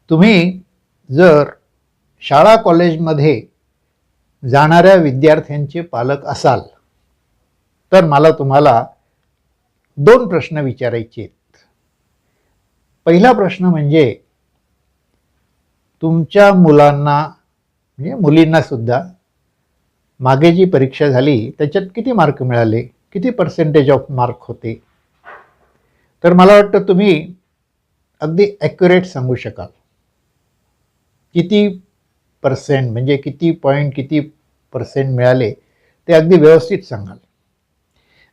तुम्ही जर शाळा कॉलेजमध्ये जाणाऱ्या विद्यार्थ्यांचे पालक असाल तर मला तुम्हाला दोन प्रश्न विचारायचे आहेत. पहिला प्रश्न म्हणजे तुमच्या मुलांना म्हणजे मुलींना सुद्धा मागे जी परीक्षा झाली त्याच्यात किती मार्क मिळाले, किती पर्सेंटेज ऑफ मार्क होते? तर मला वाटतं तुम्ही अगदी ॲक्युरेट सांगू शकाल. किती पर्सेंट म्हणजे किती पॉईंट किती पर्सेंट मिळाले ते अगदी व्यवस्थित सांगाल.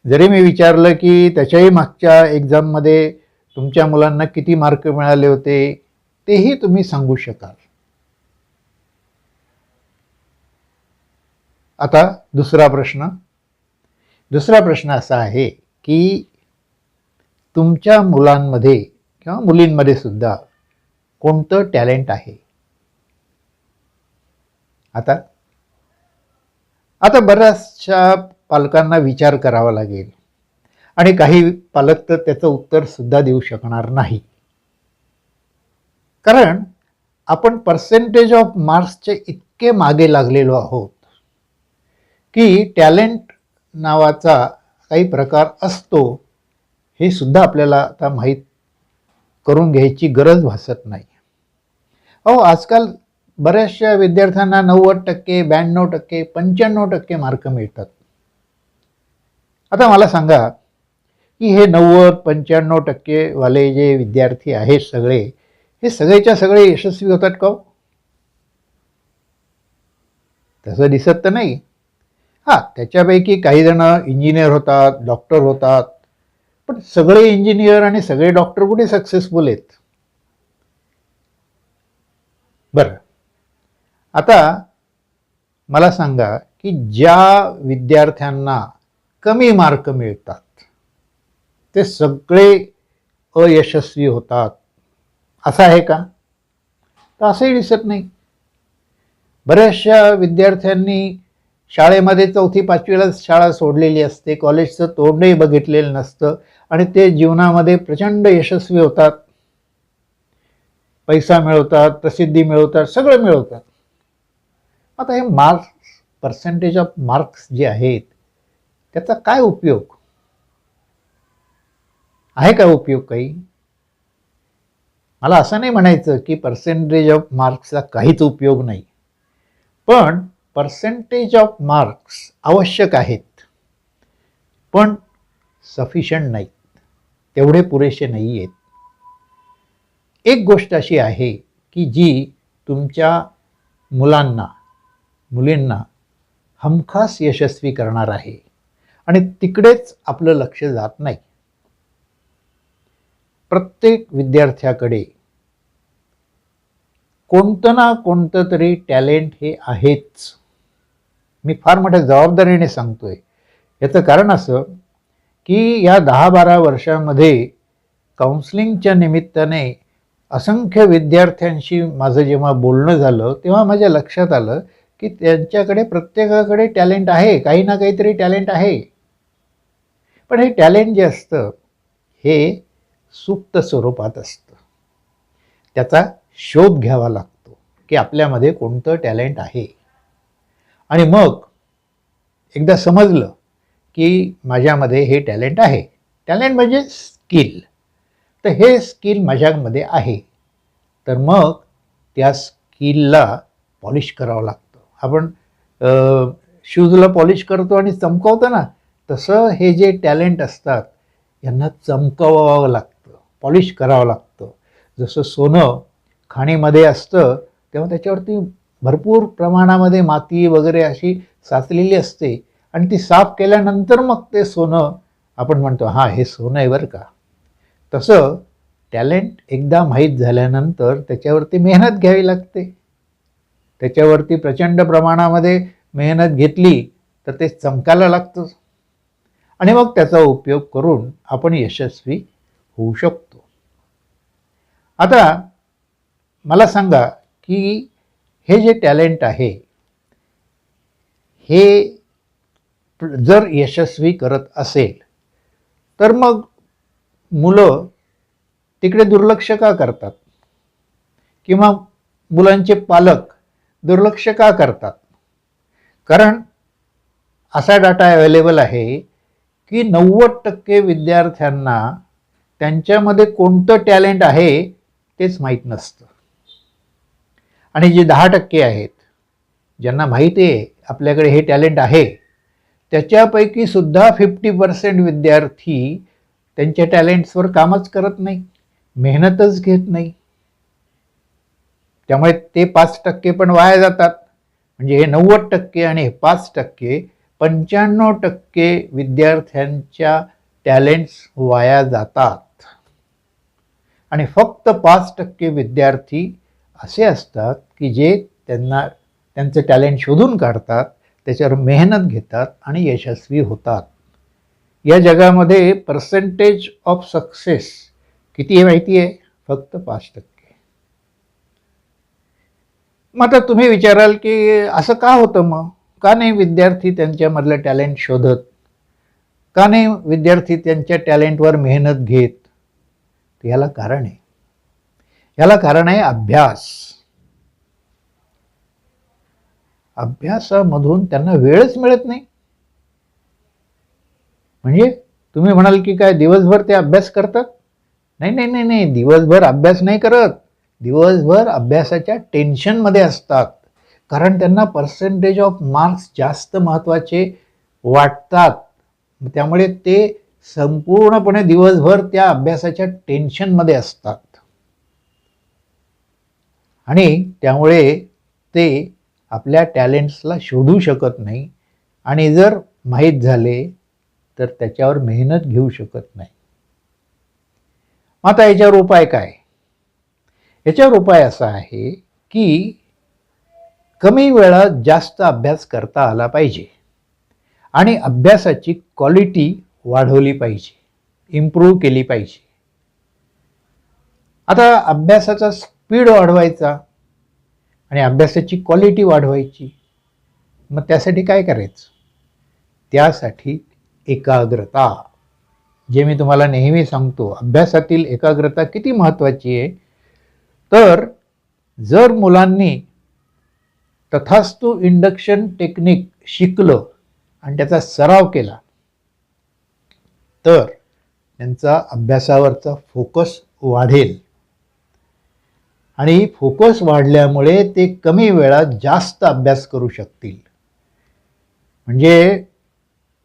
जरी मी विचारलं की त्याच्याही मागच्या एक्झाममध्ये तुमच्या मुलांना किती मार्क मिळाले होते तेही तुम्ही सांगू शकाल. आता दुसरा प्रश्न असा आहे की तुमच्या मुलांमध्ये किंवा मुलींमध्ये सुद्धा कोणतं टॅलेंट आहे? आता बऱ्याचशा पालकांना विचार करावा लागेल आणि काही पालक तर त्याचं उत्तर सुद्धा देऊ शकणार नाही. कारण आपण पर्सेंटेज ऑफ मार्क्सचे इतके मागे लागलेलो आहोत की टॅलेंट नावाचा काही प्रकार असतो हे सुद्धा आपल्याला आता माहीत करून घ्यायची गरज भासत नाही. आजकाल बऱ्याचशा विद्यार्थ्यांना 90%, 92%, 95% मार्क मिळतात. आता मला सांगा की हे 90-95% वाले जे विद्यार्थी आहेत सगळे, हे सगळेच्या सगळे यशस्वी होतात का? तसं दिसत तर नाही. त्याच्यापैकी काही जण इंजिनियर होतात, डॉक्टर होतात, पण सगळे इंजिनियर आणि सगळे डॉक्टर कुठे सक्सेसफुल आहेत? बरं, आता मला सांगा की ज्या विद्यार्थ्यांना कमी मार्क मिळतात ते सगळे अयशस्वी होतात असं आहे का? तर असंही दिसत नाही. बऱ्याचशा विद्यार्थ्यांनी शाळेमध्ये 4थी-5वीला शाळा सोडलेली असते, कॉलेजचं तोंडही बघितलेलं नसतं आणि ते जीवनामध्ये प्रचंड यशस्वी होतात, पैसा मिळवतात, प्रसिद्धी मिळवतात, सगळं मिळवतात. आता हे मार्क्स, पर्सेंटेज ऑफ मार्क्स जे आहेत त्याचा काय उपयोग आहे? का उपयोग काही? मला असं नाही म्हणायचं की पर्सेंटेज ऑफ मार्क्सचा काहीच उपयोग नाही, पण पर्सेंटेज ऑफ मार्क्स आवश्यक आहेत, पण सफिशियंट नाहीत, तेवढे पुरेसे नाही आहेत. एक गोष्ट अशी आहे की जी तुमच्या मुलांना मुलींना हमखास यशस्वी करणार आहे आणि तिकडेच आपलं लक्ष जात नाही. प्रत्येक विद्यार्थ्याकडे कोणतं ना कोणतं तरी टॅलेंट हे आहेच. मी फार मोठ्या जबाबदारीने सांगतोय. याचं कारण असं की या 10-12 वर्षांमध्ये काउन्सिलिंगच्या निमित्ताने असंख्य विद्यार्थ्यांशी माझं जेव्हा बोलणं झालं तेव्हा माझ्या लक्षात आलं की त्यांच्याकडे प्रत्येकाकडे टॅलेंट आहे, काही ना काहीतरी टॅलेंट आहे. पण हे टॅलेंट जे असतं हे सुप्त स्वरूपात असतं. त्याचा शोध घ्यावा लागतो की आपल्यामध्ये कोणतं टॅलेंट आहे. आणि मग एकदा समजलं की माझ्यामध्ये हे टॅलेंट आहे, टॅलेंट म्हणजे स्किल, तर हे स्किल माझ्यामध्ये आहे, तर मग त्या स्किलला पॉलिश करावं लागतं. आपण शूजला पॉलिश करतो आणि चमकवतो ना, तसं हे जे टॅलेंट असतात यांना चमकवावं लागतं, पॉलिश करावं लागतं. जसं सोनं खाणीमध्ये असतं तेव्हा त्याच्यावरती भरपूर प्रमाणामध्ये माती वगैरे अशी साचलेली असते आणि ती साफ केल्यानंतर मग ते सोनं आपण म्हणतो हे सोनं आहे बरं का. तसं टॅलेंट एकदा माहीत झाल्यानंतर त्याच्यावरती मेहनत घ्यावी लागते. त्याच्यावरती प्रचंड प्रमाणामध्ये मेहनत घेतली तर ते चमकायला लागतं आणि मग त्याचा उपयोग करून आपण यशस्वी होऊ शकतो. आता मला सांगा की हे जे टॅलेंट आहे हे जर यशस्वी करत असेल तर मग मुलं तिकडे दुर्लक्ष का करतात? किंवा मुलांचे पालक दुर्लक्ष का करतात? कारण असा डाटा अवेलेबल आहे की 90% विद्यार्थ्यांना त्यांच्यामध्ये कोणतं टॅलेंट आहे तेच माहीत नसतं. आणि जे 10% आहेत ज्यांना माहिती आहे आपल्याकडे हे टॅलेंट आहे, त्याच्यापैकी सुद्धा 50% विद्यार्थी त्यांच्या टॅलेंट्सवर कामच करत नाही, मेहनतच घेत नाही. त्यामुळे ते 5% पण वाया जातात. म्हणजे हे 90% आणि हे 5% 95% विद्यार्थ्यांच्या टॅलेंट्स वाया जातात. आणि फक्त 5% विद्यार्थी असे असतात की जे त्यांचं टॅलेंट शोधून काढतात, त्याच्यावर मेहनत घेतात आणि यशस्वी होतात. या जगामध्ये पर्सेंटेज ऑफ सक्सेस किती आहे माहिती आहे? फक्त 5%. मग आता तुम्ही विचाराल की असं का होतं मग? का नाही विद्यार्थी त्यांच्यामधलं टॅलेंट शोधत? का नाही विद्यार्थी त्यांच्या टॅलेंटवर मेहनत घेत? याला कारण आहे. याला कारण आहे अभ्यास. अभ्यासामधून त्यांना वेळच मिळत नाही. म्हणजे तुम्ही म्हणाल की काय दिवसभर ते अभ्यास करतात? नाही नाही नाही नाही, दिवसभर अभ्यास नाही करत. दिवसभर अभ्यासाच्या टेन्शनमध्ये असतात. कारण त्यांना पर्सेंटेज ऑफ मार्क्स जास्त महत्त्वाचे वाटतात. त्यामुळे ते संपूर्णपणे दिवसभर त्या अभ्यासाच्या टेन्शनमध्ये असतात. आणि त्यामुळे ते आपल्या टॅलेंट्सला शोधू शकत नाही आणि जर माहीत झाले तर त्याच्यावर मेहनत घेऊ शकत नाही. आता याच्यावर उपाय काय? याच्यावर उपाय असा आहे की कमी वेळात जास्त अभ्यास करता आला पाहिजे आणि अभ्यासाची क्वालिटी वाढवली पाहिजे, इम्प्रूव्ह केली पाहिजे. आता अभ्यासाचा स्पीड वाढवायचा आणि अभ्यासाची क्वालिटी वाढवायची. मग त्यासाठी काय करायचं? त्यासाठी एकाग्रता. जे मी तुम्हाला नेहमी सांगतो, अभ्यासातील एकाग्रता किती महत्त्वाची आहे. तर जर मुलांनी तथास्तु इंडक्शन टेक्निक शिकलं आणि त्याचा सराव केला तर त्यांचा अभ्यासावरचा फोकस वाढेल. आणि फोकस वाढल्यामुळे ते कमी वेळात जास्त अभ्यास करू शकतील. म्हणजे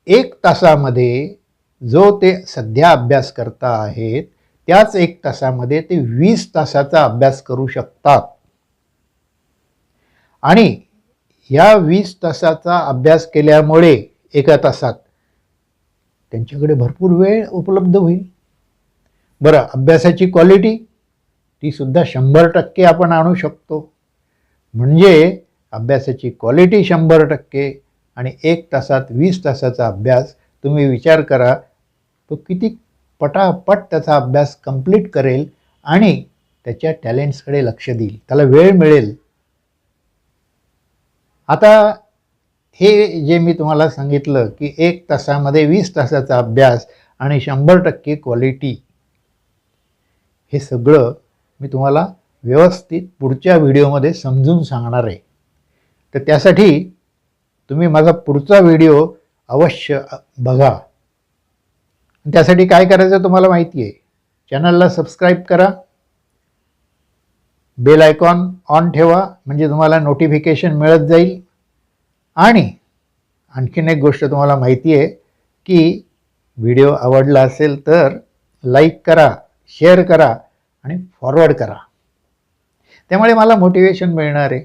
1 तासामध्ये जो ते सध्या अभ्यास करता आहेत त्याच 1 तासामध्ये ते 20 तासाचा अभ्यास करू शकतात. आणि या 20 तासाचा अभ्यास केल्यामुळे एका तासात त्यांच्याकडे भरपूर वेळ उपलब्ध होईल. बरं, अभ्यासाची क्वालिटी ती सुद्धा 100% आपण आणू शकतो. म्हणजे अभ्यासाची क्वालिटी 100% आणि 1 तासात 20 तासाचा अभ्यास. तुम्ही विचार करा तो किती पटापट त्याचा अभ्यास कंप्लीट करेल आणि त्याच्या टॅलेंट्सकडे लक्ष देईल, त्याला वेळ मिळेल. आता हे जे मी तुम्हाला सांगितलं की 1 तासामध्ये 20 तासाचा अभ्यास आणि 100% क्वालिटी, हे सगळं मी तुम्हाला व्यवस्थित पुढच्या व्हिडिओमध्ये समजून सांगणार आहे. तर त्यासाठी तुम्ही माझा पुढचा व्हिडिओ अवश्य बघा. त्यासाठी काय करायचं तुम्हाला माहिती आहे. चॅनलला सबस्क्राईब करा, बेल आयकॉन ऑन ठेवा म्हणजे तुम्हाला नोटिफिकेशन मिळत जाईल. आणि आणखीन एक गोष्ट तुम्हाला माहिती आहे की व्हिडिओ आवडला असेल तर लाईक करा, शेअर करा आणि फॉरवर्ड करा. त्यामुळे मला मोटिवेशन मिळणार आहे.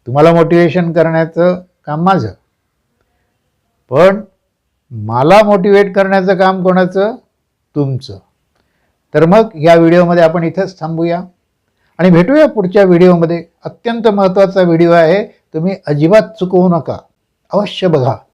तुम्हाला मोटिवेशन करण्याचं काम माझं, पण मला मोटिवेट करण्याचं काम कोणाचं? तुमचं. तर मग या व्हिडिओमध्ये आपण इथंच थांबूया आणि भेटूया पुढच्या व्हिडिओमध्ये. अत्यंत महत्त्वाचा व्हिडिओ आहे, तुम्ही अजिबात चुकवू नका, अवश्य बघा.